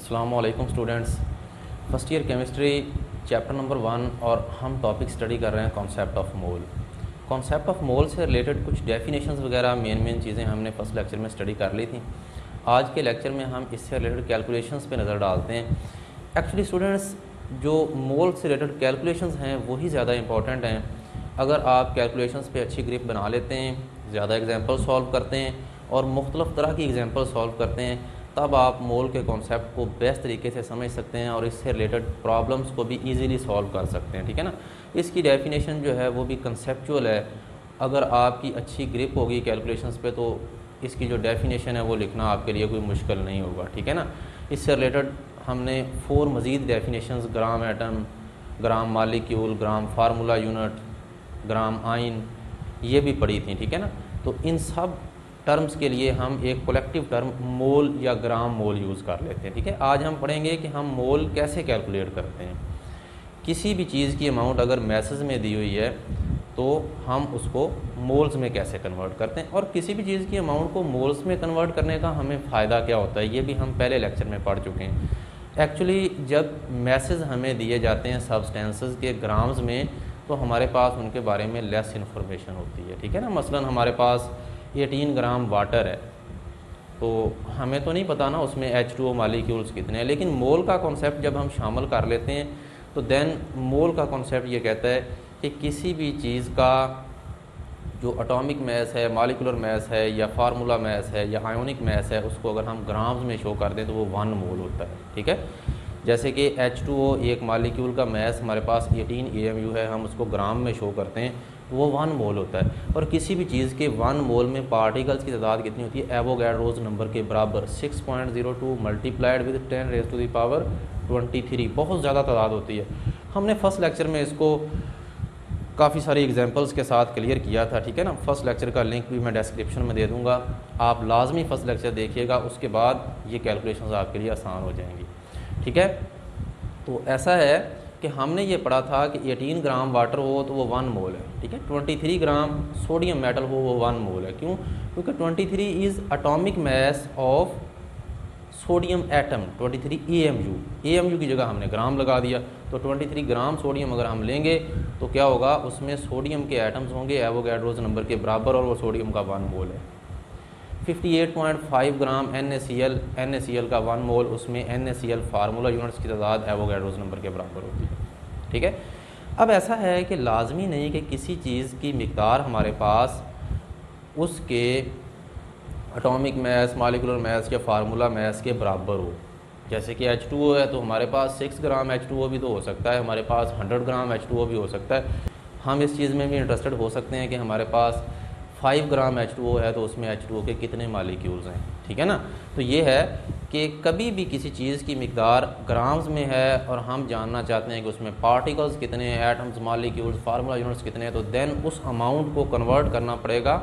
अस्सलामु अलैकुम students. First year chemistry chapter number 1 और हम टॉपिक स्टडी कर रहे हैं concept of mole. Concept of mole से रिलेटेड कुछ डेफिनेशंस वगैरह मेन चीज़ें हमने फर्स्ट लेक्चर में स्टडी कर ली थी। आज के लेक्चर में हम इससे रिलेटेड कैलकुलेशंस पे नज़र डालते हैं। एक्चुअली स्टूडेंट्स, जो मोल से रिलेटेड कैलकुलेशंस हैं वही ज़्यादा इंपॉर्टेंट हैं। अगर आप कैलकुलेशंस पे अच्छी ग्रिप बना लेते हैं, ज़्यादा एग्जांपल सॉल्व करते हैं और मुख्तलिफ़ तरह की एग्जांपल सॉल्व करते हैं, तब आप मोल के कॉन्सेप्ट को बेस्ट तरीके से समझ सकते हैं और इससे रिलेटेड प्रॉब्लम्स को भी इजीली सॉल्व कर सकते हैं। ठीक है ना। इसकी डेफिनेशन जो है वो भी कंसेप्चुअल है। अगर आपकी अच्छी ग्रिप होगी कैलकुलेशंस पे तो इसकी जो डेफिनेशन है वो लिखना आपके लिए कोई मुश्किल नहीं होगा। ठीक है ना। इससे रिलेटेड हमने 4 मज़ीद डेफिनेशंस, ग्राम एटम, ग्राम मालिक्यूल, ग्राम फार्मूला यूनिट, ग्राम आइन, ये भी पढ़ी थी। ठीक है ना। तो इन सब टर्म्स के लिए हम एक कलेक्टिव टर्म मोल या ग्राम मोल यूज़ कर लेते हैं। ठीक है। आज हम पढ़ेंगे कि हम मोल कैसे कैलकुलेट करते हैं। किसी भी चीज़ की अमाउंट अगर मैसेज में दी हुई है तो हम उसको मोल्स में कैसे कन्वर्ट करते हैं, और किसी भी चीज़ की अमाउंट को मोल्स में कन्वर्ट करने का हमें फ़ायदा क्या होता है, ये भी हम पहले लेक्चर में पढ़ चुके हैं। एक्चुअली जब मैसेज हमें दिए जाते हैं सब्सटेंसेस के ग्राम्स में तो हमारे पास उनके बारे में लेस इन्फॉर्मेशन होती है। ठीक है ना। मसलन हमारे पास 18 ग्राम वाटर है तो हमें तो नहीं पता ना उसमें H2O मालिक्यूल्स कितने हैं, लेकिन मोल का कॉन्सेप्ट जब हम शामिल कर लेते हैं तो देन मोल का कॉन्सेप्ट ये कहता है कि किसी भी चीज़ का जो एटॉमिक मैस है, मॉलिक्यूलर मैस है या फार्मूला मैस है या आयोनिक मैस है, उसको अगर हम ग्राम्स में शो कर दें तो वो 1 मोल होता है। ठीक है। जैसे कि H2O एक मालिक्यूल का मैस हमारे पास 18 AMU है, हम उसको ग्राम में शो करते हैं, वो 1 मोल होता है। और किसी भी चीज़ के 1 मोल में पार्टिकल्स की तादाद कितनी होती है, एवोगैड्रोस नंबर के बराबर 6.02 मल्टीप्लाइड विद 10⁻23, बहुत ज़्यादा तादाद होती है। हमने फर्स्ट लेक्चर में इसको काफ़ी सारी एग्जांपल्स के साथ क्लियर किया था। ठीक है ना। फर्स्ट लेक्चर का लिंक भी मैं डिस्क्रिप्शन में दे दूँगा, आप लाजमी फर्स्ट लेक्चर देखिएगा, उसके बाद ये कैलकुलेशंस आपके लिए आसान हो जाएंगी। ठीक है। तो ऐसा है कि हमने ये पढ़ा था कि 18 ग्राम वाटर हो तो वो 1 मोल है। ठीक है। 23 ग्राम सोडियम मेटल हो वो 1 मोल है। क्यों? क्योंकि 23 is atomic mass of sodium atom, 23 AMU की जगह हमने ग्राम लगा दिया, तो 23 ग्राम सोडियम अगर हम लेंगे तो क्या होगा, उसमें सोडियम के एटम्स होंगे एवोगैड्रोस नंबर के बराबर और वो सोडियम का 1 मोल है। 58.5 ग्राम NaCl का 1 मोल, उसमें NaCl फार्मूला यूनिट्स की तादाद एवोगैड्रोस नंबर के बराबर होती है। ठीक है। अब ऐसा है कि लाजमी नहीं कि किसी चीज़ की मिकदार हमारे पास उसके एटॉमिक मैस, मॉलिक्यूलर मैस या फार्मूला मैस के बराबर हो। जैसे कि H2O है तो हमारे पास 6 ग्राम H2O भी तो हो सकता है, हमारे पास 100 ग्राम H2O भी हो सकता है। हम इस चीज़ में भी इंटरेस्टेड हो सकते हैं कि हमारे पास 5 ग्राम H2O है तो उसमें H2O के कितने मालिक्यूल्स हैं। ठीक है ना। तो ये है कि कभी भी किसी चीज़ की मिकदार ग्राम्स में है और हम जानना चाहते हैं कि उसमें पार्टिकल्स कितने हैं, एटम्स, मालिक्यूल्स, फार्मूला यूनिट्स कितने हैं, तो देन उस अमाउंट को कन्वर्ट करना पड़ेगा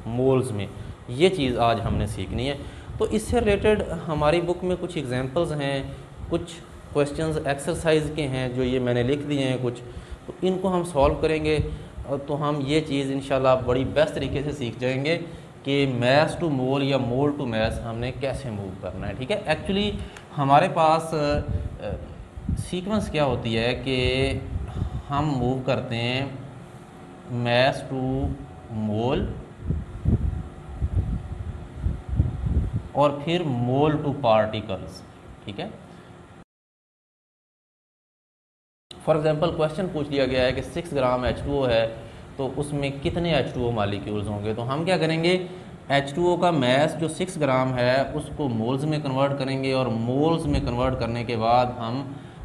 मोल्स में। ये चीज़ आज हमने सीखनी है। तो इससे रिलेटेड हमारी बुक में कुछ एग्जांपल्स हैं, कुछ क्वेश्चंस एक्सरसाइज के हैं जो ये मैंने लिख दिए हैं कुछ, तो इनको हम सॉल्व करेंगे तो हम ये चीज़ इंशाल्लाह बड़ी बेस्ट तरीके से सीख जाएंगे कि मैस टू मोल या मोल टू मैस हमने कैसे मूव करना है। ठीक है। एक्चुअली हमारे पास सीक्वेंस क्या होती है कि हम मूव करते हैं मैस टू मोल और फिर मोल टू पार्टिकल्स। ठीक है। फॉर एग्जांपल क्वेश्चन पूछ लिया गया है कि 6 ग्राम H2O है तो उसमें कितने H2O मालिक्यूल्स होंगे, तो हम क्या करेंगे, H2O का मैस जो 6 ग्राम है उसको मोल्स में कन्वर्ट करेंगे और मोल्स में कन्वर्ट करने के बाद हम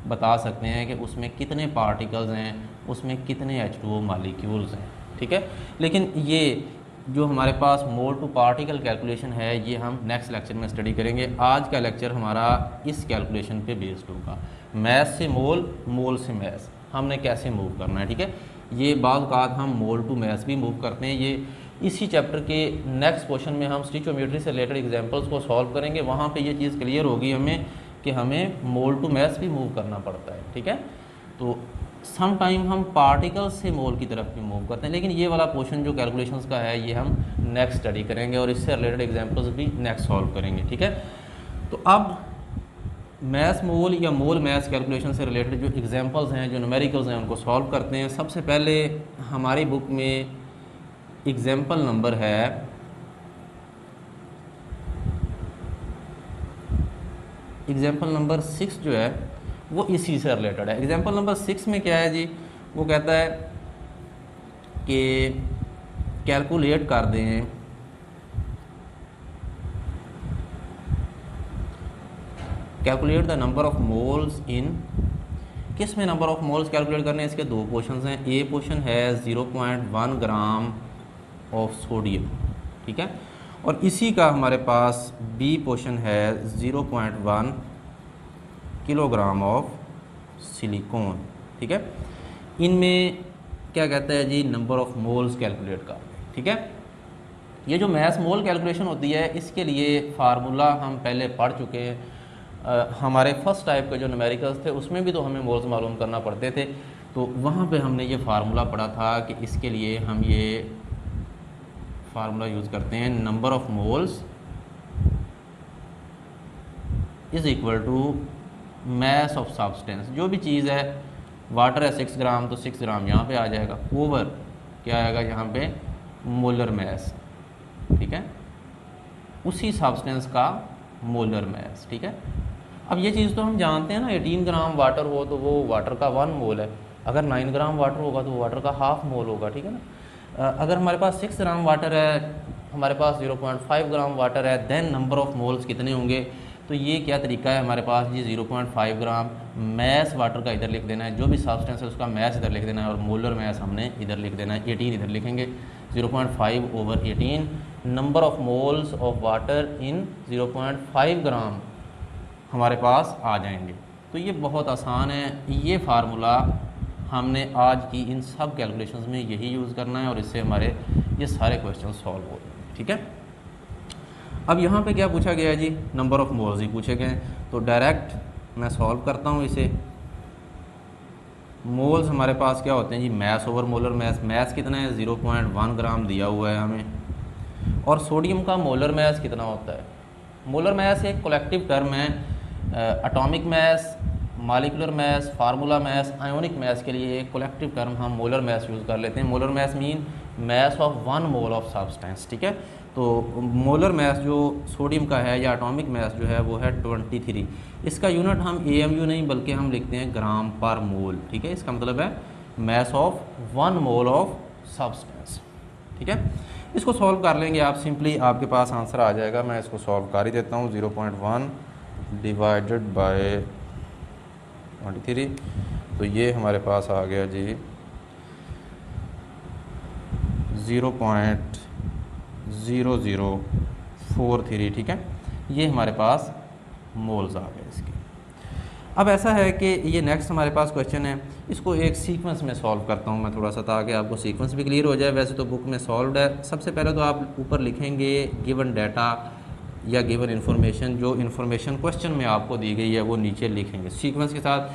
बता सकते हैं कि उसमें कितने पार्टिकल्स हैं, उसमें कितने H2O मालिक्यूल्स हैं। ठीक है। लेकिन ये जो हमारे पास मोल टू पार्टिकल कैलकुलेशन है ये हम नेक्स्ट लेक्चर में स्टडी करेंगे। आज का लेक्चर हमारा इस कैलकुलेशन पे बेस्ड होगा, मैस से मोल, मोल से मैस हमने कैसे मूव करना है। ठीक है। ये बाद हम मोल टू मैस भी मूव करते हैं। ये इसी चैप्टर के नेक्स्ट क्वेश्चन में हम स्टिचोमेट्री से रिलेटेड एग्जांपल्स को सॉल्व करेंगे, वहाँ पे ये चीज़ क्लियर होगी हमें कि हमें मोल टू मैस भी मूव करना पड़ता है। ठीक है। तो सम टाइम हम पार्टिकल से मोल की तरफ भी मूव करते हैं, लेकिन ये वाला पोर्शन जो कैलकुलेशंस का है ये हम नेक्स्ट स्टडी करेंगे और इससे रिलेटेड एग्जांपल्स भी नेक्स्ट सॉल्व करेंगे। ठीक है। तो अब मैथ मोल या मोल मैथ कैलकुलेशन से रिलेटेड जो एग्जांपल्स हैं, जो न्यूमेरिकल्स हैं, उनको सॉल्व करते हैं। सबसे पहले हमारी बुक में एग्जांपल नंबर है एग्जांपल नंबर 6 जो है वो इसी से रिलेटेड है। एग्जांपल नंबर 6 में क्या है जी, वो कहता है कि कैलकुलेट कर दें calculate the number of moles इन, किस में नंबर ऑफ मोल्स कैलकुलेट करने हैं। इसके दो पोर्शन हैं। ए पोर्शन है 0.1 ग्राम ऑफ सोडियम, ठीक है, और इसी का हमारे पास बी पोर्शन है 0.1 किलोग्राम ऑफ सिलिकॉन, ठीक है। इनमें क्या कहता है जी, नंबर ऑफ मोल्स कैलकुलेट कर, ठीक है। ये जो मैथ मोल कैलकुलेशन होती है, इसके लिए फार्मूला हम पहले पढ़ चुके हैं। हमारे फर्स्ट टाइप के जो न्यूमेरिकल्स थे उसमें भी तो हमें मोल्स मालूम करना पड़ते थे, तो वहाँ पे हमने ये फार्मूला पढ़ा था कि इसके लिए हम ये फार्मूला यूज़ करते हैं, number of moles is equal to mass of substance. जो भी चीज़ है, वाटर है 6 ग्राम तो 6 ग्राम यहाँ पे आ जाएगा, ओवर क्या आएगा यहाँ पे, मोलर मैस, ठीक है, उसी सब्सटेंस का मोलर मैस, ठीक है। अब ये चीज़ तो हम जानते हैं ना, 18 ग्राम वाटर हो तो वो वाटर का 1 मोल है, अगर 9 ग्राम वाटर होगा तो वाटर का हाफ मोल होगा, ठीक है ना। अगर हमारे पास 6 ग्राम वाटर है, हमारे पास 0.5 ग्राम वाटर है, देन नंबर ऑफ मोल्स कितने होंगे। तो ये क्या तरीका है हमारे पास जी, 0.5 ग्राम मैस वाटर का इधर लिख देना है, जो भी सब्सटेंस है उसका मैस इधर लिख देना है, और मोलर मैस हमने इधर लिख देना है, 18 इधर लिखेंगे, 0.5 over 18 number of moles of water in 0.5 ग्राम हमारे पास आ जाएंगे। तो ये बहुत आसान है, ये फार्मूला हमने आज की इन सब कैलकुलेशंस में यही यूज़ करना है, और इससे हमारे ये सारे क्वेश्चन सॉल्व हो जाएंगे, ठीक है। अब यहाँ पे क्या पूछा गया है जी, नंबर ऑफ मोल्स ही पूछे गए हैं, तो डायरेक्ट मैं सॉल्व करता हूँ इसे। मोल्स हमारे पास क्या होते हैं जी, mass over molar mass. Mass कितना है, 0.1 ग्राम दिया हुआ है हमें, और सोडियम का मोलर मैस कितना होता है। मोलर मैस एक कलेक्टिव टर्म है, atomic mass, molecular mass, formula mass, ionic mass के लिए एक कलेक्टिव टर्म हम मोलर मैस यूज़ कर लेते हैं। Molar mass mean mass of 1 mole of substance, ठीक है। तो मोलर मैस जो सोडियम का है या एटॉमिक मैस जो है वो है 23। इसका यूनिट हम AMU नहीं बल्कि हम लिखते हैं ग्राम पर मोल, ठीक है। इसका मतलब है mess of 1 mole of substance, ठीक है। इसको सॉल्व कर लेंगे आप सिंपली, आपके पास आंसर आ जाएगा। मैं इसको सॉल्व कर ही देता हूँ। 0.1 डिवाइडेड बाय 23, तो ये हमारे पास आ गया जी 0.0043, ठीक है। ये हमारे पास मोल्स आ गए इसके। अब ऐसा है कि ये नेक्स्ट हमारे पास क्वेश्चन है, इसको एक सीक्वेंस में सॉल्व करता हूँ मैं थोड़ा सा, ताकि आपको सीक्वेंस भी क्लियर हो जाए। वैसे तो बुक में सॉल्व्ड है। सबसे पहले तो आप ऊपर लिखेंगे गिवन डाटा या गिवन इन्फॉर्मेशन, जो इन्फॉर्मेशन क्वेश्चन में आपको दी गई है वो नीचे लिखेंगे सीक्वेंस के साथ।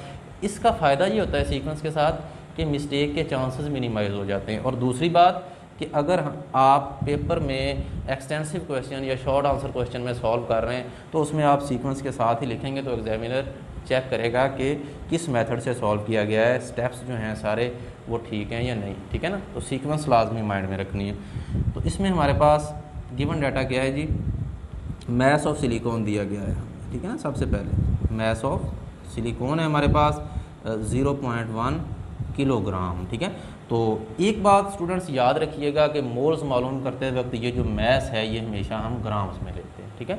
इसका फ़ायदा ये होता है सीक्वेंस के साथ कि मिस्टेक के चांसेस मिनिमाइज़ हो जाते हैं। और दूसरी बात कि अगर आप पेपर में एक्सटेंसिव क्वेश्चन या शॉर्ट आंसर क्वेश्चन में सॉल्व कर रहे हैं तो उसमें आप सीक्वेंस के साथ ही लिखेंगे, तो एग्जामिनर चेक करेगा कि किस मेथड से सॉल्व किया गया है, स्टेप्स जो हैं सारे वो ठीक हैं या नहीं, ठीक है ना। तो सीक्वेंस लाजमी माइंड में रखनी है। तो इसमें हमारे पास गिवन डाटा क्या है जी, मैस ऑफ सिलिकॉन दिया गया है, ठीक है ना। सबसे पहले मैस ऑफ सिलिकॉन है हमारे पास 0.1 किलोग्राम, ठीक है। तो एक बात स्टूडेंट्स याद रखिएगा कि मोल्स मालूम करते वक्त ये जो मैस है ये हमेशा हम ग्राम्स में लेते हैं, ठीक है।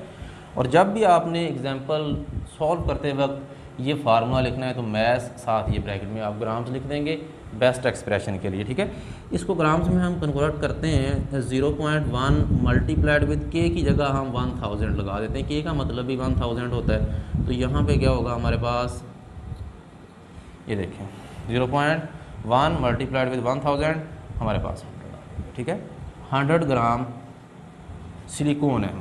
और जब भी आपने एग्जांपल सॉल्व करते वक्त ये फार्मूला लिखना है तो मैस साथ ये ब्रैकेट में आप ग्राम्स लिख देंगे बेस्ट एक्सप्रेशन के लिए, ठीक है। इसको ग्राम्स में हम कन्वर्ट करते हैं 0.1 मल्टीप्लाइड विद के की जगह हम 1000 लगा देते हैं। के का मतलब भी 1000 होता है। तो यहाँ पे क्या होगा हमारे पास, ये देखें 0.1 मल्टीप्लाइड विद 1000 हमारे पास 100, ठीक है। 100 ग्राम सिलिकॉन है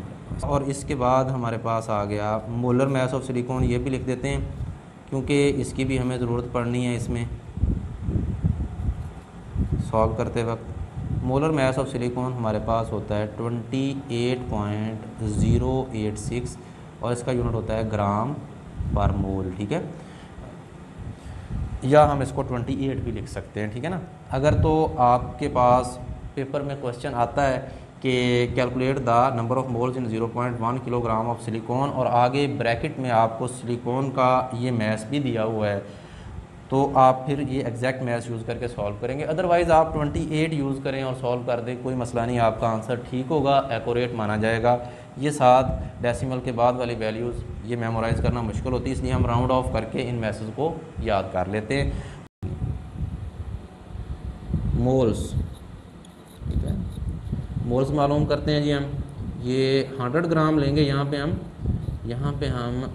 और इसके बाद हमारे पास आ गया मोलर मैस ऑफ सिलिकॉन। ये भी लिख देते हैं क्योंकि इसकी भी हमें ज़रूरत पड़नी है इसमें सॉल्व करते वक्त। मोलर मैस ऑफ सिलिकॉन हमारे पास होता है 28.086 और इसका यूनिट होता है ग्राम पर मोल, ठीक है। या हम इसको 28 भी लिख सकते हैं, ठीक है ना। अगर तो आपके पास पेपर में क्वेश्चन आता है कि calculate the number of moles in 0.1 kilogram of silicon और आगे ब्रैकेट में आपको सिलिकॉन का ये मैस भी दिया हुआ है, तो आप फिर ये एग्जैक्ट मैथ्स यूज़ करके सॉल्व करेंगे। अदरवाइज़ आप 28 यूज़ करें और सॉल्व कर दें, कोई मसला नहीं, आपका आंसर ठीक होगा, एक्यूरेट माना जाएगा। ये 7 डेसिमल के बाद वाली वैल्यूज़ ये मेमोराइज़ करना मुश्किल होती है, इसलिए हम राउंड ऑफ करके इन मैसेज को याद कर लेते हैं। मोल्स, ठीक है, मोल्स मालूम करते हैं जी हम। ये 100 ग्राम लेंगे, यहाँ पे हम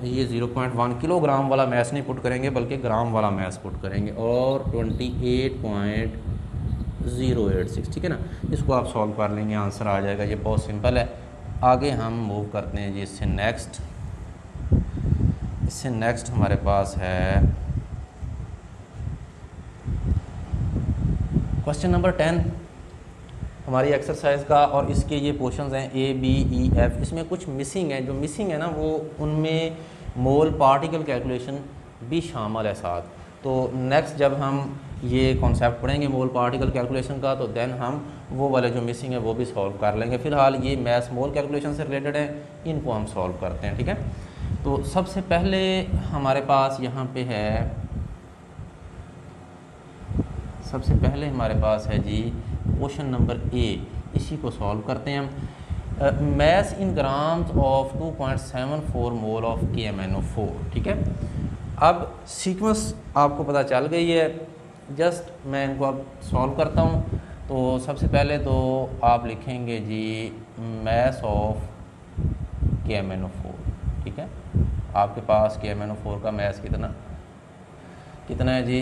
ये 0.1 किलोग्राम वाला मैस नहीं पुट करेंगे बल्कि ग्राम वाला मैस पुट करेंगे, और 28.086, ठीक है ना। इसको आप सॉल्व कर लेंगे, आंसर आ जाएगा। ये बहुत सिंपल है। आगे हम मूव करते हैं जी इससे नेक्स्ट हमारे पास है क्वेश्चन नंबर 10 हमारी एक्सरसाइज का, और इसके ये पोर्शंस हैं A, B, E, F। इसमें कुछ मिसिंग है, जो मिसिंग है ना वो उनमें मोल पार्टिकल कैलकुलेशन भी शामिल है साथ। तो नेक्स्ट जब हम ये कॉन्सेप्ट पढ़ेंगे मोल पार्टिकल कैलकुलेशन का, तो देन हम वो वाले जो मिसिंग है वो भी सॉल्व कर लेंगे। फ़िलहाल ये मैथ्स मोल कैलकुलेशन से रिलेटेड है, इनको हम सॉल्व करते हैं, ठीक है। तो सबसे पहले हमारे पास यहाँ पे है, सबसे पहले हमारे पास है जी क्वेश्चन नंबर A, इसी को सॉल्व करते हैं हम। Mass in grams of 2.74 mole of KMnO4, ठीक है। अब सीक्वेंस आपको पता चल गई है, जस्ट मैं इनको अब सॉल्व करता हूँ। तो सबसे पहले तो आप लिखेंगे जी मैस ऑफ KMnO4, ठीक है। आपके पास KMnO4 का मैस कितना है जी,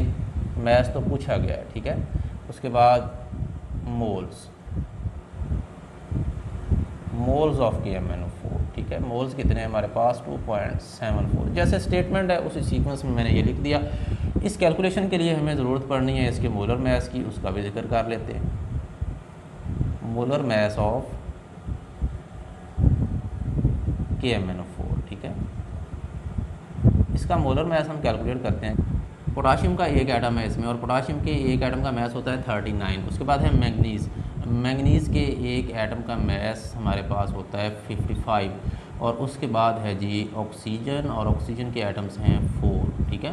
मैस तो पूछा गया है, ठीक है। उसके बाद मोल्स ऑफ KMnO4, ठीक है। मोल्स कितने हैं हमारे पास 2.74, जैसे स्टेटमेंट है उसी सीक्वेंस में मैंने ये लिख दिया। इस कैलकुलेशन के लिए हमें ज़रूरत पड़नी है इसके मोलर मैस की, उसका भी जिक्र कर लेते हैं। मोलर मैस ऑफ KMnO4, ठीक है। इसका मोलर मैस हम कैलकुलेट करते हैं। पोटाशियम का एक एटम है इसमें, और पोटाशियम के एक एटम का मैस होता है 39। उसके बाद है मैंगनीज़ के एक एटम का मैस हमारे पास होता है 55, और उसके बाद है जी ऑक्सीजन, और ऑक्सीजन के एटम्स हैं 4, ठीक है।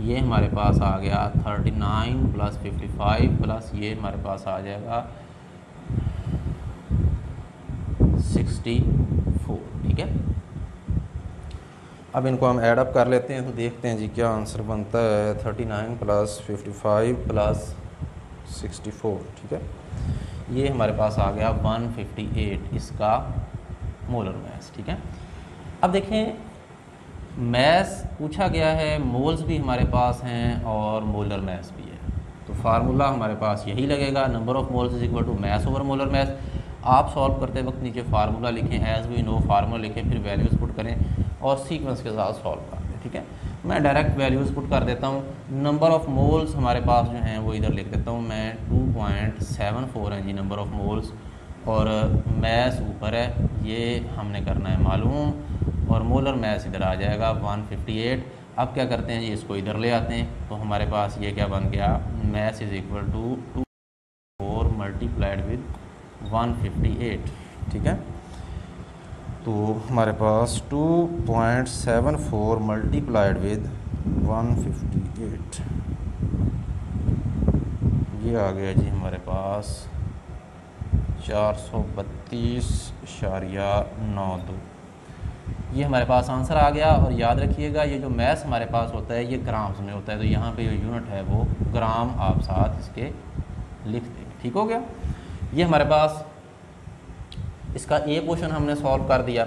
ये हमारे पास आ गया 39 प्लस 55 प्लस ये हमारे पास आ जाएगा 64, ठीक है। अब इनको हम ऐड अप कर लेते हैं, तो देखते हैं जी क्या आंसर बनता है। 39 प्लस 55 प्लस 64, ठीक है। ये हमारे पास आ गया 158 इसका मोलर मैस, ठीक है। अब देखें मैस पूछा गया है, मोल्स भी हमारे पास हैं और मोलर मैस भी है, तो फार्मूला हमारे पास यही लगेगा, number of moles is equal to mass over molar mass. आप सॉल्व करते वक्त नीचे फार्मूला लिखें, एज वी नो फार्मूला लिखें, फिर वैल्यूज़ पुट करें और सीक्वेंस के साथ सॉल्व कर दें, ठीक है। मैं डायरेक्ट वैल्यूज़ पुट कर देता हूँ। नंबर ऑफ़ मोल्स हमारे पास जो हैं वो इधर लिख देता हूँ मैं, 2.74 है जी नंबर ऑफ़ मोल्स, और मैस ऊपर है, ये हमने करना है मालूम, और मोलर मैस इधर आ जाएगा 158। अब क्या करते हैं जी, इसको इधर ले आते हैं, तो हमारे पास ये क्या बन गया, mass is equal to 2 multiplied with 158, ठीक है। तो हमारे पास 2.74 मल्टीप्लाइड विद 158, ये आ गया जी हमारे पास 432.92। ये हमारे पास आंसर आ गया। और याद रखिएगा ये जो मैथ्स हमारे पास होता है ये ग्राम्स में होता है, तो यहाँ पे जो यूनिट है वो ग्राम आप साथ इसके लिख देंगे, ठीक हो गया। ये हमारे पास इसका ए क्वेश्चन हमने सॉल्व कर दिया।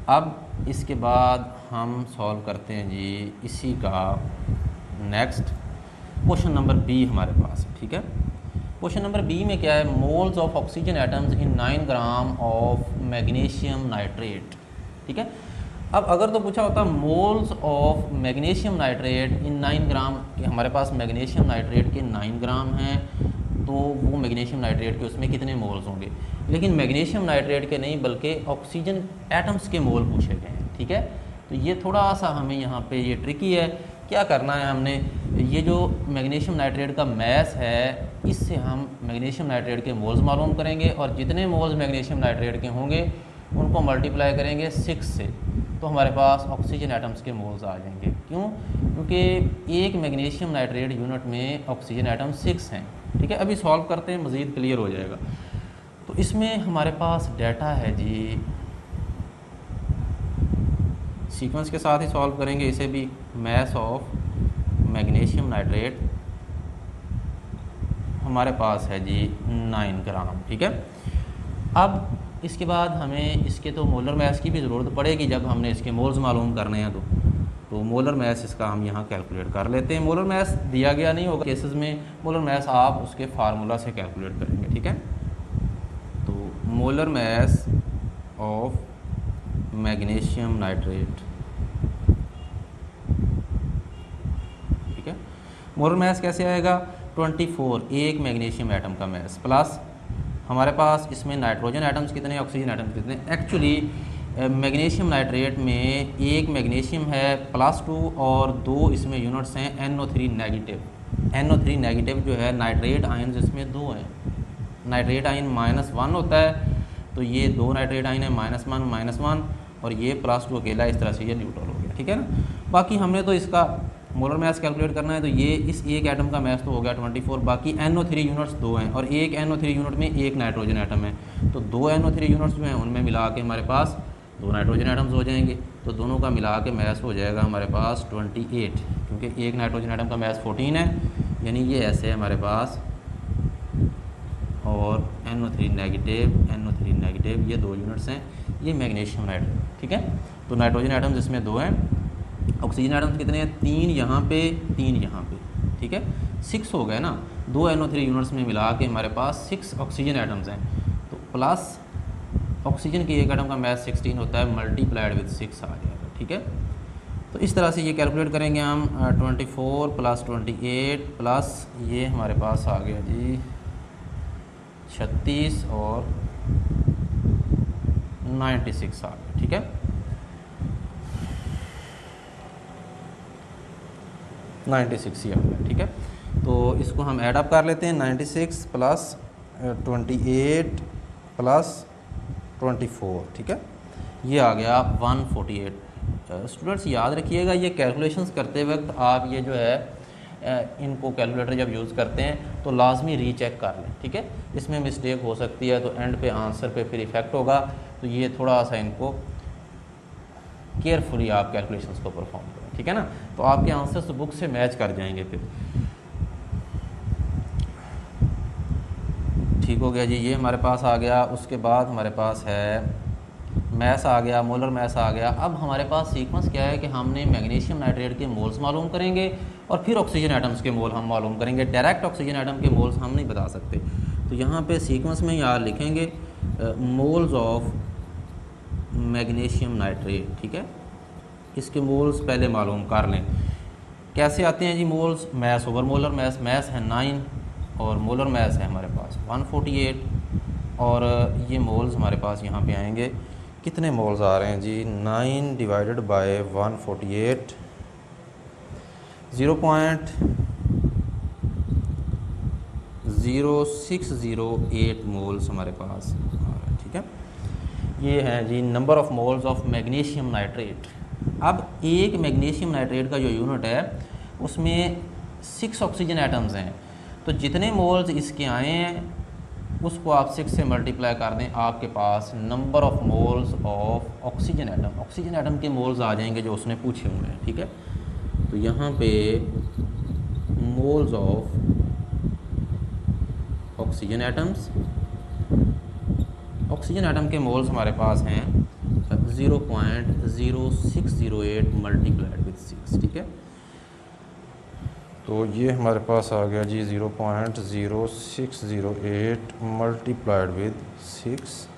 अब इसके बाद हम सॉल्व करते हैं जी इसी का नेक्स्ट क्वेश्चन नंबर बी हमारे पास है, ठीक है। क्वेश्चन नंबर बी में क्या है, moles of oxygen atoms in 9 gram of magnesium nitrate, ठीक है। अब अगर तो पूछा होता मोल्स ऑफ मैग्नीशियम नाइट्रेट इन 9 ग्राम, कि हमारे पास मैग्नीशियम नाइट्रेट के 9 ग्राम हैं, तो वो मैग्नीशियम नाइट्रेट के उसमें कितने मोल्स होंगे। लेकिन मैग्नीशियम नाइट्रेट के नहीं बल्कि ऑक्सीजन एटम्स के मोल पूछे गए हैं, ठीक है। तो ये थोड़ा सा हमें यहाँ पे ये ट्रिकी है। क्या करना है हमने, ये जो मैग्नीशियम नाइट्रेट का मैस है इससे हम मैग्नीशियम नाइट्रेट के मोल्स मालूम करेंगे और जितने मोल्स मैग्नीशियम नाइट्रेट के होंगे उनको मल्टीप्लाई करेंगे 6 से, तो हमारे पास ऑक्सीजन एटम्स के मोल्स आ जाएंगे। क्यों? क्योंकि एक मैग्नीशियम नाइट्रेट यूनिट में ऑक्सीजन एटम 6 हैं। ठीक है, अभी सॉल्व करते हैं, मज़ीद क्लियर हो जाएगा। तो इसमें हमारे पास डाटा है जी, सीक्वेंस के साथ ही सॉल्व करेंगे इसे भी। मैस ऑफ मैग्नीशियम नाइट्रेट हमारे पास है जी 9 ग्राम। ठीक है, अब इसके बाद हमें इसके तो मोलर मैस की भी ज़रूरत पड़ेगी जब हमने इसके मोल्स मालूम करने हैं। तो मोलर मैस इसका हम यहाँ कैलकुलेट कर लेते हैं। मोलर मैस दिया गया नहीं होगा केसेस में, मोलर मैस आप उसके फार्मूला से कैलकुलेट करेंगे। ठीक है, तो molar mass of magnesium nitrate, ठीक है, मोलर मैस कैसे आएगा, 24 एक मैग्नीशियम एटम का मैस प्लस हमारे पास इसमें नाइट्रोजन एटम्स कितने, ऑक्सीजन एटम्स कितने। एक्चुअली मैग्नीशियम नाइट्रेट में एक मैग्नीशियम है +2 और 2 इसमें यूनिट्स हैं NO3 नेगेटिव। NO3 नेगेटिव जो है नाइट्रेट आयन्स इसमें 2 हैं। नाइट्रेट आयन -1 होता है, तो ये 2 नाइट्रेट आयन है -1 -1 और ये +2 अकेला, इस तरह से ये न्यूट्रल हो गया। ठीक है ना, बाकी हमने तो इसका मोलर मैस कैलकुलेट करना है, तो ये इस एक एटम का मैस तो हो गया 24, बाकी NO3 यूनिट्स 2 हैं और एक NO3 यूनिट में एक नाइट्रोजन एटम है, तो 2 NO3 यूनिट्स जो हैं उनमें मिला के हमारे पास 2 नाइट्रोजन एटम्स हो जाएंगे। तो दोनों का मिला के मैस हो जाएगा हमारे पास 28, क्योंकि एक नाइट्रोजन एटम का मैस 14 है, यानी ये ऐसे है हमारे पास। और NO3 नेगेटिव ये 2 यूनिट्स हैं, ये मैग्नीशियम नाइट्रेट। ठीक है, तो नाइट्रोजन एटम्स इसमें 2 हैं, ऑक्सीजन एटम्स कितने हैं, 3 यहाँ पे 3 यहाँ पे। ठीक है, 6 हो गए ना, 2 NO3 यूनिट्स में मिला के हमारे पास 6 ऑक्सीजन एटम्स हैं, तो प्लस ऑक्सीजन की एक एटम का मैस 16 होता है, मल्टीप्लाइड विद 6 आ जाएगा। ठीक है, तो इस तरह से ये कैलकुलेट करेंगे हम। 24 + 28 प्लस ये हमारे पास आ गया जी 36 और 96 आ गया। ठीक है, ही आ गया। ठीक है, तो इसको हम ऐड अप कर लेते हैं। 96 + 28 + 24, ठीक है, ये आ गया 148। स्टूडेंट्स याद रखिएगा, ये कैलकुलेशंस करते वक्त आप ये जो है इनको कैलकुलेटर जब यूज़ करते हैं तो लाजमी रीचेक कर लें। ठीक है, इसमें मिस्टेक हो सकती है तो एंड पे आंसर पे फिर इफ़ेक्ट होगा, तो ये थोड़ा सा इनको केयरफुली आप कैलकुलेशंस को परफॉर्म करें। ठीक है ना, तो आपके आंसर्स बुक से मैच कर जाएंगे फिर। ठीक हो गया जी, ये हमारे पास आ गया। उसके बाद हमारे पास है मैस आ गया, मोलर मैस आ गया। अब हमारे पास सीक्वेंस क्या है कि हमने मैग्नीशियम नाइट्रेट के मोल्स मालूम करेंगे और फिर ऑक्सीजन एटम्स के मोल हम मालूम करेंगे। डायरेक्ट ऑक्सीजन एटम के मोल्स हम नहीं बता सकते, तो यहाँ पे सीक्वेंस में यार लिखेंगे मोल्स ऑफ मैग्नीशियम नाइट्रेट। ठीक है, इसके मोल्स पहले मालूम कर लें। कैसे आते हैं जी moles, mass over molar mass. Mass है 9 और मोलर मैस है हमारे पास 148 और ये मोल्स हमारे पास यहाँ पे आएंगे। कितने मोल्स आ रहे हैं जी, 9 / 148 0.0608 मोल्स हमारे पास आ रहे हैं। ठीक है, ये हैं जी number of moles of magnesium nitrate. अब एक मैग्नीशियम नाइट्रेट का जो यूनिट है उसमें 6 ऑक्सीजन एटम्स हैं, तो जितने मोल्स इसके आए हैं उसको आप 6 से मल्टीप्लाई कर दें, आपके पास number of moles of oxygen atom, oxygen atom के मोल्स आ जाएंगे जो उसने पूछे हुए हैं। ठीक है, तो यहाँ पे moles of oxygen atoms, oxygen atom के मोल्स हमारे पास हैं 0.0608 मल्टीप्लाइड विद 6। ठीक है, तो ये हमारे पास आ गया जी 0.0608 मल्टीप्लाइड विद 6,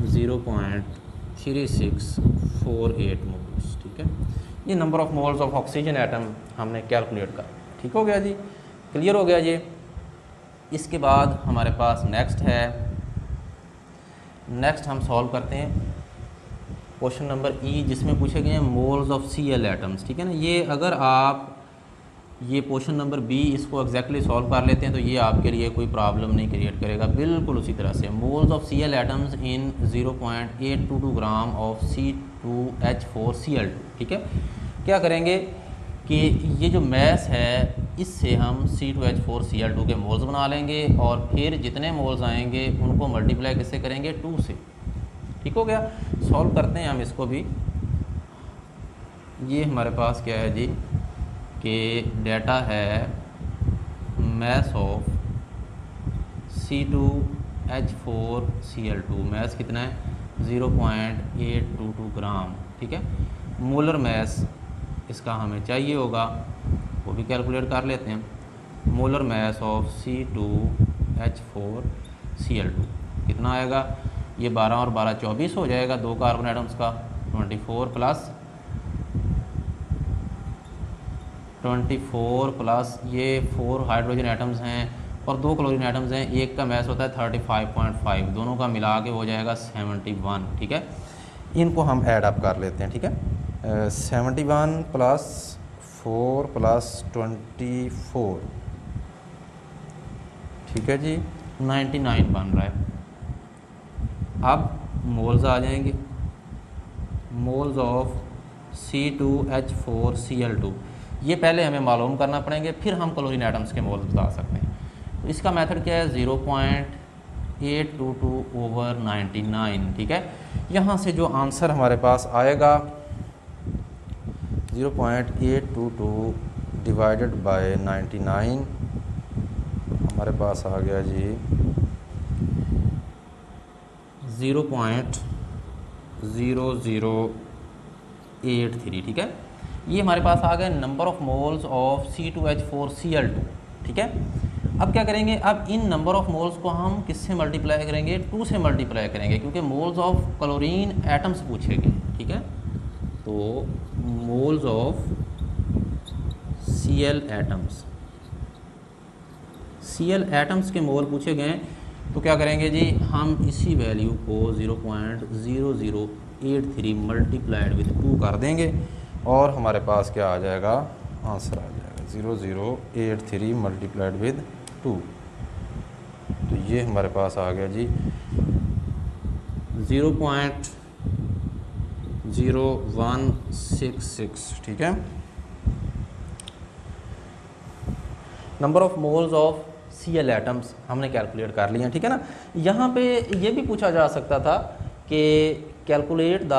0.3648 मोल्स। ठीक है, ये number of moles of oxygen atom हमने कैलकुलेट कर। ठीक हो गया जी, क्लियर हो गया जी। इसके बाद हमारे पास नेक्स्ट है, नेक्स्ट हम सॉल्व करते हैं क्वेश्चन नंबर ई जिसमें पूछे गए हैं मोल्स ऑफ Cl एटम्स, ठीक है ना। ये अगर आप ये क्वेश्चन नंबर बी इसको एग्जैक्टली सॉल्व कर लेते हैं तो ये आपके लिए कोई प्रॉब्लम नहीं क्रिएट करेगा, बिल्कुल उसी तरह से। Moles of Cl atoms in 0.822 gram of C2H4Cl2, ठीक है। क्या करेंगे कि ये जो मैस है इससे हम C2H4Cl2 के मोल्स बना लेंगे और फिर जितने मोल्स आएंगे उनको मल्टीप्लाई किससे करेंगे, 2 से। ठीक हो गया। सॉल्व करते हैं हम इसको भी। ये हमारे पास क्या है जी कि डेटा है मैस ऑफ C2H4Cl2, मैस कितना है 0.822 ग्राम, ठीक है। मोलर मैस इसका हमें चाहिए होगा, वो भी कैलकुलेट कर लेते हैं। मोलर मैस ऑफ C2H4Cl2 कितना आएगा, ये 12 और 12 24 हो जाएगा, 2 कार्बन एटम्स का 24 प्लस ये 4 हाइड्रोजन एटम्स हैं और 2 क्लोरीन एटम्स हैं। एक का मैस होता है 35.5, दोनों का मिला के हो जाएगा 71, ठीक है। इनको हम ऐड अप कर लेते हैं, ठीक है। 71 प्लस 4 प्लस 24, ठीक है जी, 99 बन रहा है। अब मोल्स आ जाएंगे, मोल्स ऑफ C2H4Cl2, ये पहले हमें मालूम करना पड़ेंगे, फिर हम क्लोरीन एटम्स के मोल्स बता सकते हैं। तो इसका मेथड क्या है, 0.822/99, ठीक है। यहाँ से जो आंसर हमारे पास आएगा 0.822 डिवाइडेड बाय 99, हमारे पास आ गया जी 0.0083, ठीक है। ये हमारे पास आ गए number of moles of C2H4Cl2, ठीक है। अब क्या करेंगे, अब इन नंबर ऑफ़ मोल्स को हम किससे मल्टीप्लाई करेंगे, 2 से मल्टीप्लाई करेंगे, क्योंकि मोल्स ऑफ क्लोरीन एटम्स पूछे गए, ठीक है। तो मोल्स ऑफ Cl एटम्स के मोल पूछे गए, तो क्या करेंगे जी, हम इसी वैल्यू को 0.0083 मल्टीप्लाइड विथ 2 कर देंगे और हमारे पास क्या आ जाएगा, आंसर आ जाएगा 0083 मल्टीप्लाइड विद 2। तो ये हमारे पास आ गया जी 0.0166, ठीक है। Number of moles of Cl atoms हमने कैलकुलेट कर लिए हैं, ठीक है ना। यहाँ पे ये भी पूछा जा सकता था कि calculate the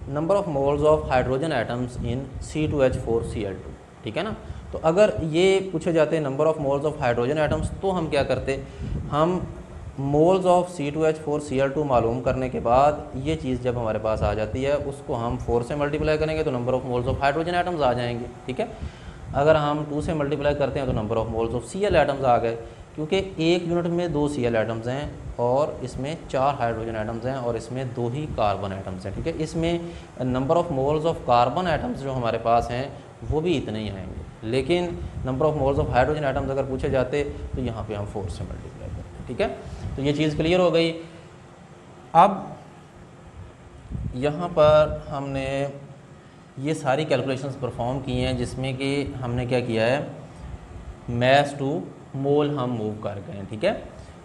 number of moles of hydrogen atoms in C2H4Cl2, ठीक है ना। तो अगर ये पूछे जाते number of moles of hydrogen atoms, तो हम क्या करते, हम मोल्स ऑफ C2H4Cl2 मालूम करने के बाद ये चीज़ जब हमारे पास आ जाती है उसको हम 4 से मल्टीप्लाई करेंगे तो number of moles of hydrogen atoms आ जाएंगे, ठीक है। अगर हम 2 से मल्टीप्लाई करते हैं तो number of moles of Cl atoms आ गए, क्योंकि एक यूनिट में 2 Cl एटम्स हैं और इसमें 4 हाइड्रोजन एटम्स हैं और इसमें 2 ही कार्बन एटम्स हैं, ठीक है। इसमें number of moles of carbon atoms जो हमारे पास हैं वो भी इतने ही आएंगे, लेकिन number of moles of hydrogen atoms अगर पूछे जाते तो यहाँ पे हम 4 से मल्टीप्लाई करते, ठीक है। तो ये चीज़ क्लियर हो गई। अब यहाँ पर हमने ये सारी कैलकुलेशंस परफॉर्म की हैं, जिसमें कि हमने क्या किया है, मैस टू मोल हम मूव कर गए हैं, ठीक है।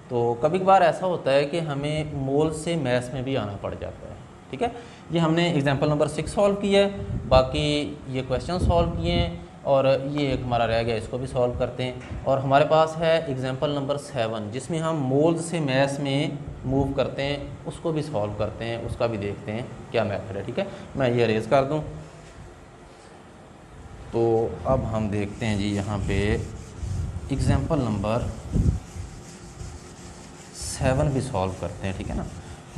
तो कभी कभार ऐसा होता है कि हमें मोल से मैस में भी आना पड़ जाता है, ठीक है। ये हमने एग्जांपल नंबर 6 सॉल्व किया है, बाकी ये क्वेश्चन सॉल्व किए हैं और ये एक हमारा रह गया, इसको भी सॉल्व करते हैं। और हमारे पास है एग्जांपल नंबर 7 जिसमें हम मोल्स से मैस में मूव करते हैं, उसको भी सॉल्व करते हैं, उसका भी देखते हैं क्या मेथड है, ठीक है। मैं ये अरेज कर दूँ। तो अब हम देखते हैं जी यहाँ पे एग्जांपल नंबर 7 भी सॉल्व करते हैं, ठीक है ना।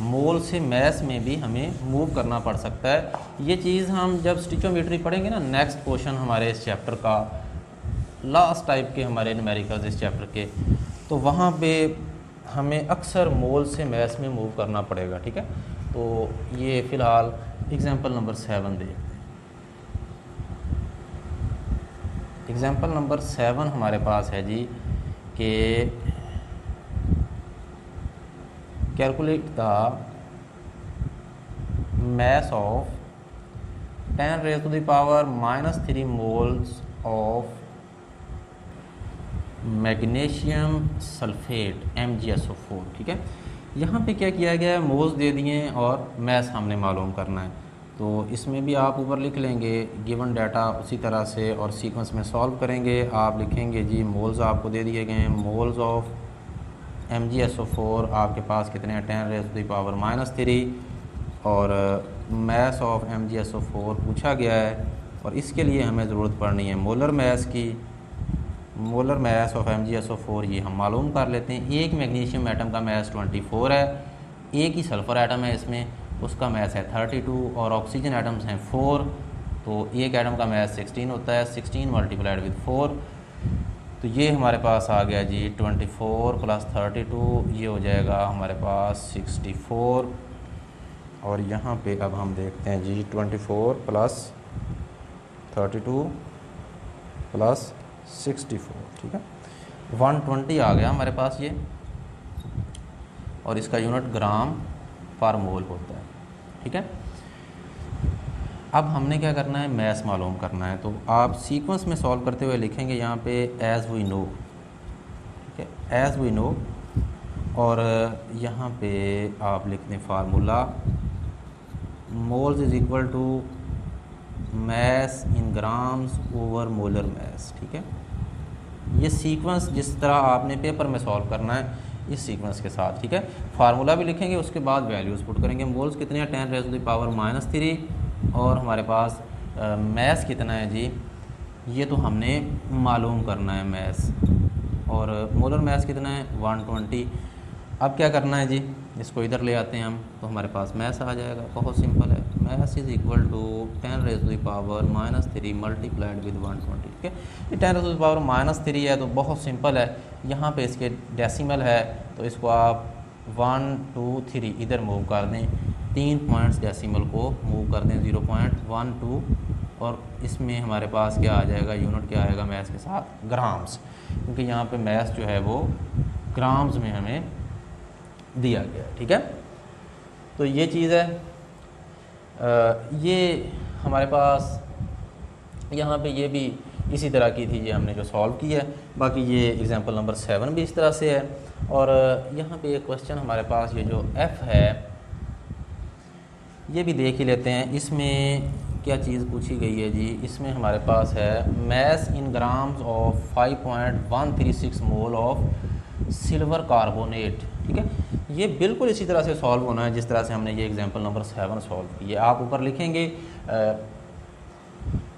मोल से मैस में भी हमें मूव करना पड़ सकता है। ये चीज़ हम जब स्टिचोमेट्री पढ़ेंगे ना, नेक्स्ट क्वेश्चन हमारे इस चैप्टर का लास्ट टाइप के हमारे न्यूमेरिकल्स इस चैप्टर के, तो वहाँ पे हमें अक्सर मोल से मैस में मूव करना पड़ेगा, ठीक है। तो ये फ़िलहाल एग्जांपल नंबर 7 देखते हैं। एग्जांपल नंबर 7 हमारे पास है जी कि calculate the mass of 10 raised to the power -3 moles of magnesium sulphate MgSO4। ठीक है, यहाँ पे क्या किया गया है, मोल्स दे दिए हैं और मैस हमने मालूम करना है। तो इसमें भी आप ऊपर लिख लेंगे गिवन डाटा उसी तरह से और सीक्वेंस में सॉल्व करेंगे। आप लिखेंगे जी मोल्स आपको दे दिए गए हैं, मोल्स ऑफ MgSO4 आपके पास कितने हैं, 10 raised to the power -3 और मैस ऑफ MgSO4 पूछा गया है और इसके लिए हमें ज़रूरत पड़नी है मोलर मैस की। मोलर मैस ऑफ MgSO4 ये हम मालूम कर लेते हैं। एक मैग्नीशियम एटम का मैस 24 है, एक ही सल्फ़र एटम है इसमें, उसका मैस है 32 और ऑक्सीजन एटम्स हैं 4, तो एक एटम का मैस 16 होता है, 16 मल्टीप्लाइड विद 4। तो ये हमारे पास आ गया जी 24 + 32, ये हो जाएगा हमारे पास 64। और यहाँ पे अब हम देखते हैं जी 24 + 32 + 64, ठीक है, 120 आ गया हमारे पास ये, और इसका यूनिट ग्राम पर मोल होता है। ठीक है, अब हमने क्या करना है, मैस मालूम करना है। तो आप सीक्वेंस में सॉल्व करते हुए लिखेंगे यहाँ पे एज़ वी नो, ठीक है, एज़ वी नो, और यहाँ पे आप लिख दें formula moles is equal to mass in grams over molar mass. ठीक है, ये सीक्वेंस जिस तरह आपने पेपर में सॉल्व करना है इस सीक्वेंस के साथ। ठीक है, फार्मूला भी लिखेंगे, उसके बाद वैल्यूज़ पुट करेंगे। मोल्स कितने हैं, 10 raised to the power -3 और हमारे पास मैस कितना है जी, ये तो हमने मालूम करना है मैस, और मोलर मैस कितना है 120। अब क्या करना है जी, इसको इधर ले आते हैं हम, तो हमारे पास मैस आ जाएगा। बहुत सिंपल है, mass is equal to 10 raised to the power -3 multiplied with 120। ठीक है, ये 10 raised to the power -3 है तो बहुत सिंपल है, यहाँ पे इसके डेसिमल है तो इसको आप 1 2 3 इधर मूव कर दें, 3 पॉइंट्स डेसिमल को मूव कर दें, 0.12, और इसमें हमारे पास क्या आ जाएगा, यूनिट क्या आएगा मैस के साथ, ग्राम्स, क्योंकि यहाँ पे मैस जो है वो ग्राम्स में हमें दिया गया। ठीक है, तो ये चीज़ है। ये हमारे पास यहाँ पे ये भी इसी तरह की थी, ये हमने जो सॉल्व की है। बाकी ये एग्जांपल नंबर 7 भी इस तरह से है। और यहाँ पे एक क्वेश्चन हमारे पास ये जो F है ये भी देख ही लेते हैं, इसमें क्या चीज़ पूछी गई है जी। इसमें हमारे पास है mass in grams of 5.136 mole of silver carbonate. ठीक है, ये बिल्कुल इसी तरह से सॉल्व होना है जिस तरह से हमने ये एग्जांपल नंबर 7 सॉल्व की है। आप ऊपर लिखेंगे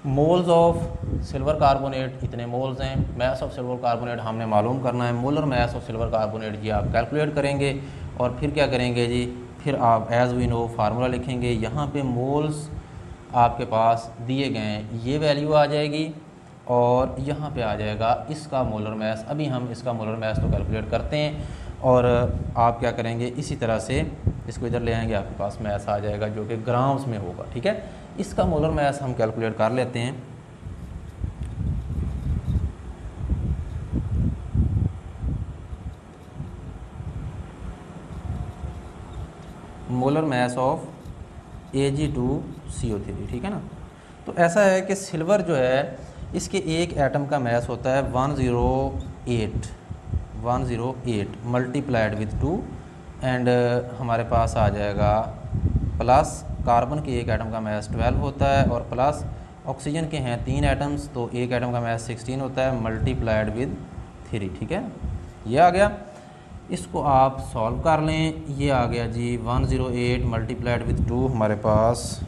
मोल्स ऑफ सिल्वर कार्बोनेट इतने मोल्स हैं, मैस ऑफ सिल्वर कार्बोनेट हमने मालूम करना है, molar mass of silver carbonate ये आप कैलकुलेट करेंगे, और फिर क्या करेंगे जी, फिर आप एज़ वी नो फार्मूला लिखेंगे। यहाँ पे मोल्स आपके पास दिए गए हैं, ये वैल्यू आ जाएगी, और यहाँ पे आ जाएगा इसका मोलर मैस। अभी हम इसका मोलर मैस तो कैलकुलेट करते हैं, और आप क्या करेंगे, इसी तरह से इसको इधर ले आएंगे, आपके पास मैस आ जाएगा जो कि ग्राम्स में होगा। ठीक है, इसका मोलर मैस हम कैलकुलेट कर लेते हैं। Molar mass of Ag2CO3। ठीक है ना, तो ऐसा है कि सिल्वर जो है इसके एक एटम का मैस होता है 108 मल्टीप्लाइड विद 2, एंड हमारे पास आ जाएगा प्लस कार्बन के एक एटम का मैस 12 होता है, और प्लस ऑक्सीजन के हैं 3 एटम्स, तो एक एटम का मैस 16 होता है मल्टीप्लाइड विद 3। ठीक है, ये आ गया। इसको आप सॉल्व कर लें, ये आ गया जी 108 मल्टीप्लाइड विद 2, हमारे पास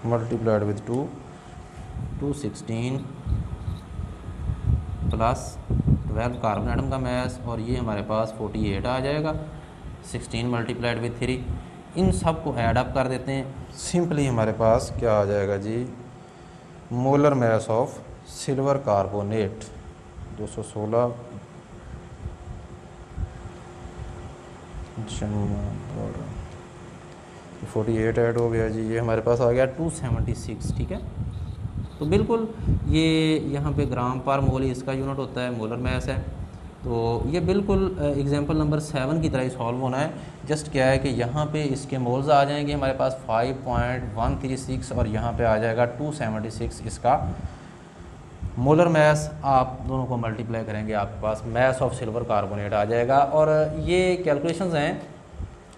multiplied with 2 216 plus 12 carbon atom का मैस, और ये हमारे पास 48 आ जाएगा, 16 मल्टीप्लाइड विद 3। इन सब को ऐड अप कर देते हैं, सिंपली हमारे पास क्या आ जाएगा जी, molar mass of silver carbonate 216 48 add हो गया जी, ये हमारे पास आ गया 276। ठीक है, तो बिल्कुल ये यहाँ पे ग्राम पर मोल इसका यूनिट होता है, मोलर मैस है। तो ये बिल्कुल एग्जांपल नंबर 7 की तरह ही सॉल्व होना है। जस्ट क्या है कि यहाँ पे इसके मोल्स आ जाएंगे हमारे पास 5.136 और यहाँ पे आ जाएगा 276 इसका मोलर मैस। आप दोनों को मल्टीप्लाई करेंगे आपके पास मैस ऑफ सिल्वर कार्बोनेट आ जाएगा। और ये कैलकुलेशंस हैं,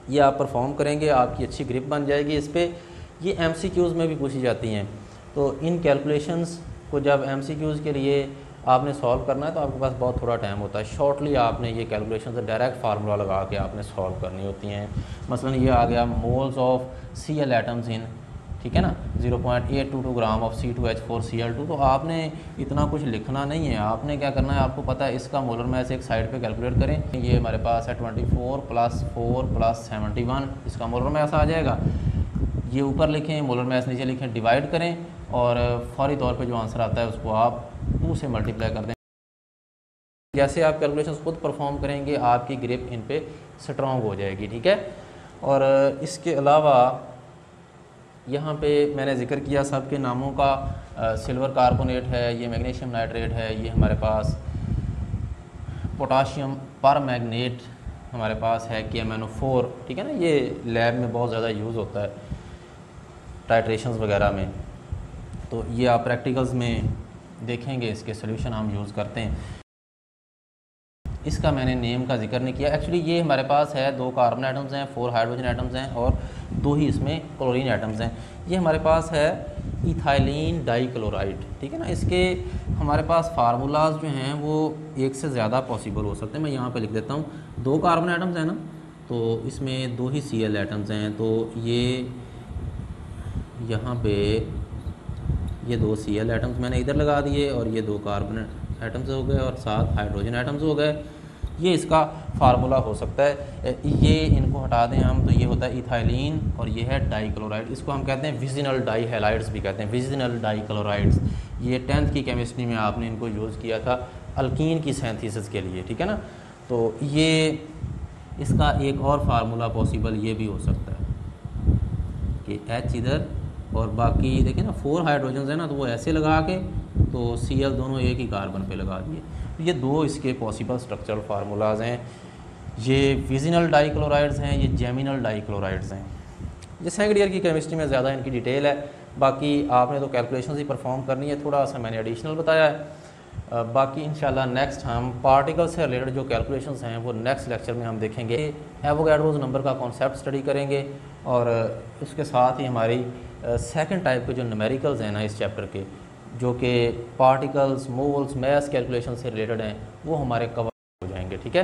ये आप परफॉर्म करेंगे, आपकी अच्छी ग्रिप बन जाएगी इस पर। ये MCQs में भी पूछी जाती हैं। तो इन कैलकुलेशंस को जब MCQs के लिए आपने सॉल्व करना है तो आपके पास बहुत थोड़ा टाइम होता है। शॉर्टली आपने ये कैलकुलेशन से डायरेक्ट फार्मूला लगा के आपने सॉल्व करनी होती हैं। मसलन ये आ गया moles of Cl atoms in, ठीक है ना, 0.822 ग्राम ऑफ C2H4Cl2। तो आपने इतना कुछ लिखना नहीं है, आपने क्या करना है, आपको पता है इसका मोलर मैस एक साइड पे कैलकुलेट करें। ये हमारे पास है 24 + 4 + 71 इसका मोलर मैस आ जाएगा। ये ऊपर लिखें, मोलर मैस नीचे लिखें, डिवाइड करें और फौरी तौर पे जो आंसर आता है उसको आप 2 से मल्टीप्लाई कर दें। जैसे आप कैलकुलेशन खुद परफॉर्म करेंगे आपकी ग्रिप इन पे स्ट्रॉन्ग हो जाएगी, ठीक है। और इसके अलावा यहाँ पे मैंने जिक्र किया सब के नामों का, सिल्वर कार्बोनेट है, ये मैग्नीशियम नाइट्रेट है, ये हमारे पास पोटाशियम पर मैग्नेट हमारे पास है KMnO4, ठीक है ना। ये लैब में बहुत ज़्यादा यूज़ होता है टाइट्रेशंस वगैरह में। तो ये आप प्रैक्टिकल्स में देखेंगे, इसके सोल्यूशन हम यूज़ करते हैं। इसका मैंने नेम का जिक्र नहीं किया। एक्चुअली ये हमारे पास है 2 कार्बन एटम्स हैं, 4 हाइड्रोजन एटम्स हैं और 2 ही इसमें क्लोरीन एटम्स हैं। ये हमारे पास है इथाइलिन डाइक्लोराइड, ठीक है ना। इसके हमारे पास फार्मूलाज जो हैं वो एक से ज़्यादा पॉसिबल हो सकते हैं। मैं यहाँ पे लिख देता हूँ। 2 कार्बन एटम्स हैं ना, तो इसमें 2 ही Cl एटम्स हैं। तो ये यहाँ पे ये 2 Cl एटम्स मैंने इधर लगा दिए और ये 2 कार्बन एटम्स हो गए और 7 हाइड्रोजन एटम्स हो गए। ये इसका फार्मूला हो सकता है। ये इनको हटा दें हम तो ये होता है इथाइलिन और ये है डाइक्लोराइड। इसको हम कहते हैं विजिनल डाइहैलाइड्स भी कहते हैं, विजिनल डाइक्लोराइड्स। ये 10th की केमिस्ट्री में आपने इनको यूज़ किया था अल्कीन की सिंथेसिस के लिए, ठीक है ना। तो ये इसका एक और फार्मूला पॉसिबल ये भी हो सकता है कि H इधर और बाकी देखिए ना 4 हाइड्रोजन है ना, तो वो ऐसे लगा के तो Cl दोनों एक ही कार्बन पे लगा दिए। तो ये 2 इसके पॉसिबल स्ट्रक्चरल फार्मूलाज हैं। ये विजिनल डाइक्लोराइड्स हैं, ये जेमिनल डाइक्लोराइड्स हैं। ये सेकंड ईयर की केमिस्ट्री में ज़्यादा इनकी डिटेल है, बाकी आपने तो कैलकुलेशंस ही परफॉर्म करनी है, थोड़ा सा मैंने एडिशनल बताया है। बाकी इंशाल्लाह नेक्स्ट हम पार्टिकल से रिलेटेड जो कैलकुलेशंस हैं वो नेक्स्ट लेक्चर में हम देखेंगे। एवोगाड्रोस नंबर का कॉन्सेप्ट स्टडी करेंगे और उसके साथ ही हमारी सेकंड टाइप के जो न्यूमेरिकल्स हैं ना इस चैप्टर के, जो कि पार्टिकल्स, मोल्स, मैस कैलकुलेशन से रिलेटेड हैं, वो हमारे कवर हो जाएंगे, ठीक है।